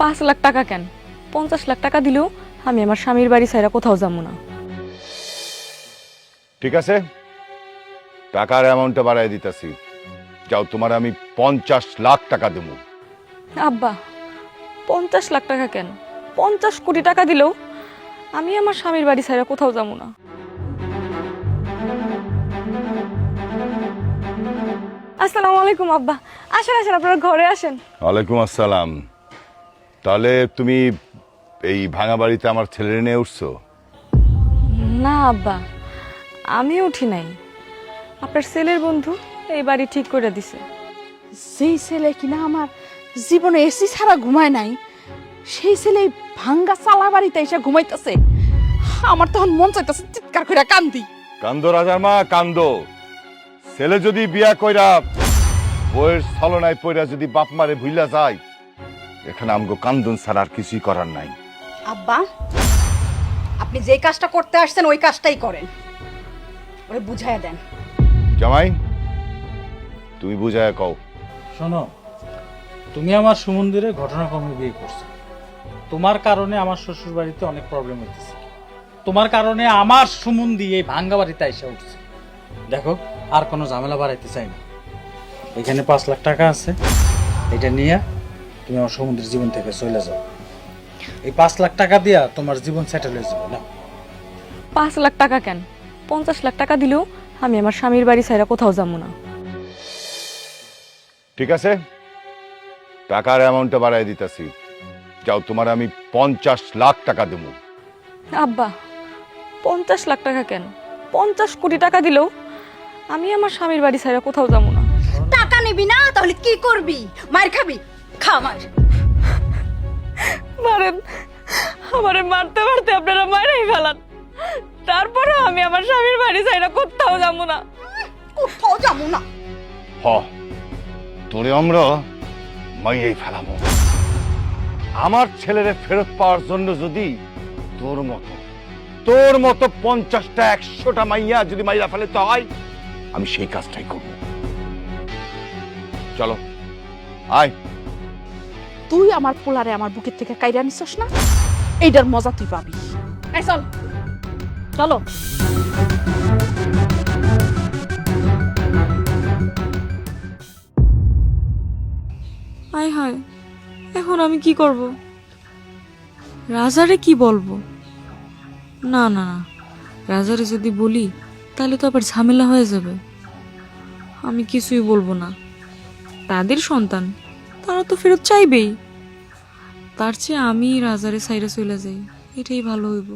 5 লাখ টাকা কেন, 50 লাখ টাকা দিলেও আমি আমার স্বামীর বাড়ি ছাইরা কোথাও যাবো না। ঠিক আছে, টাকার অ্যামাউন্টটা বাড়াই দিতেছি। যাও, তোমার আমি 50 লাখ টাকা দেবো। আব্বা, 50 লাখ টাকা কেন, 50 কোটি টাকা দিলেও আমি আমার স্বামীর বাড়ি ছাইরা কোথাও যাবো না। আসসালামু আলাইকুম আব্বা, আসেন আসেন, আপনারা ঘরে আসেন। ওয়ালাইকুম আসসালাম। তাহলে তুমি এই ভাঙা বাড়িতে আমার ছেলে নিয়ে উঠছো? না আব্বা, আমি উঠি নাই, আপনার ছেলের বন্ধু এই বাড়ি ঠিক করে দিছে। যেই ছেলে কিনা আমার জীবনে এসি ছাড়া ঘুমায় নাই, সেই ছেলে এই ভাঙ্গা চালা বাড়িতে এসে ঘুমাইতেছে। আমার তখন মন চাইতেছে চিৎকার করে কান্দি। কান্দো রাজার মা, কান্দো। ছেলে যদি বিয়া কইরা বইয়ের ছলনায় পইরা যদি বাপ মারে ভুইলা যায়, এখানে আমগো কান্দন ছাড়া আর কিছুই করার নাই। আব্বা, আপনি যে কাজটা করতে আসছেন ওই কাজটাই করেন, ওরে বুঝাইয়া দেন। জামাই, তুমি বুঝায় কও। শোনো, তুমি আমার সুমন্দিরে ঘটনাক্রমে বিয়ে করছো। তোমার কারণে আমার শ্বশুর বাড়িতে অনেক প্রবলেম হইতেছে। তোমার কারণে আমার সুমন্দি এই ভাঙ্গা বাড়িতে এসে উঠছে। দেখো, আর কোনো ঝামেলা বাড়াইতে চাই না। এখানে 5 লাখ টাকা আছে, এটা নিয়ে তুমি আমার সমুদ্রের জীবন থেকে চলে যাও। এই 5 লাখ টাকা দিয়া তোমার জীবন সেটেল হয়ে যাবে না। 5 লাখ টাকা কেন, 50 লাখ টাকা দিলেও আমি আমার স্বামীর বাড়ি ছাইরা কোথাও যাবো না। ঠিক আছে, টাকার অ্যামাউন্টটা বাড়াই দিতেছি। যাও, তোমার আমি 50 লাখ টাকা দেবো। আব্বা, 50 লাখ টাকা কেন, 50 কোটি টাকা দিলেও আমি আমার স্বামীর বাড়ি ছাইরা কোথাও যাবো না। টাকা নিবি না তাহলে কি করবি? মার খাবি? খা মার। মারেন, আমারে মারতে মারতে আপনারা মারাই ফেলান, তারপরে আমি আমার স্বামীর বাড়ি ছাইরা কোথাও যাবো না। কোথাও যাবো না। হ, তোরে আমরা মাইয়াই ফেলামো। আমার ছেলেরে ফেরত পাওয়ার জন্য যদি তোর মতো 50টা 100টা মাইয়া যদি মাইরা ফেলতে হয়, আমি সেই কাজটাই করব। চলো, আয়। তুই আমার পোলারে আমার বুকের থেকে কাইরা নিছস না, এইটার মজা তুই পাবি। এই চল, চলো। হায় হায়, এখন আমি কি করব? রাজারে কি বলবো? না না না, রাজারে যদি বলি তাহলে তো আবার ঝামেলা হয়ে যাবে। আমি কিছুই বলবো না, তাদের সন্তান, তারা তো ফেরত চাইবেই। তার চেয়ে আমি রাজারে সাইরা চলে যাই, এটাই ভালো হইব।